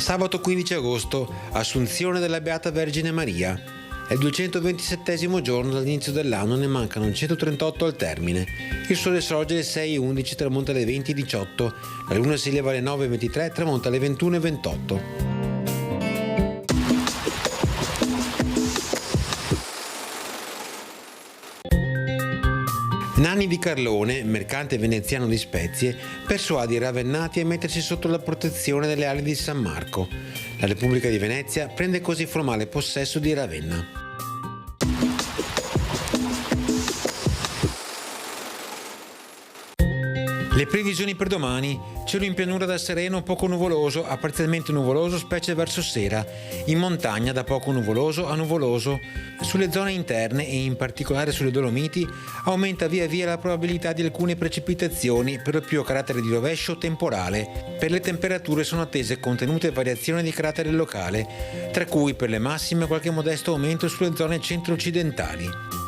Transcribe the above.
Sabato 15 agosto, Assunzione della Beata Vergine Maria. È il 227° giorno dall'inizio dell'anno, ne mancano 138 al termine. Il sole sorge alle 6:11, tramonta alle 20:18. La luna si leva alle 9:23, tramonta alle 21:28. Nanni di Carlone, mercante veneziano di spezie, persuade i ravennati a mettersi sotto la protezione delle ali di San Marco. La Repubblica di Venezia prende così formale possesso di Ravenna. Le previsioni per domani: cielo in pianura da sereno poco nuvoloso a parzialmente nuvoloso specie verso sera, in montagna da poco nuvoloso a nuvoloso. Sulle zone interne e in particolare sulle Dolomiti aumenta via via la probabilità di alcune precipitazioni, per lo più a carattere di rovescio temporale. Per le temperature sono attese contenute variazioni di carattere locale, tra cui per le massime qualche modesto aumento sulle zone centro-occidentali.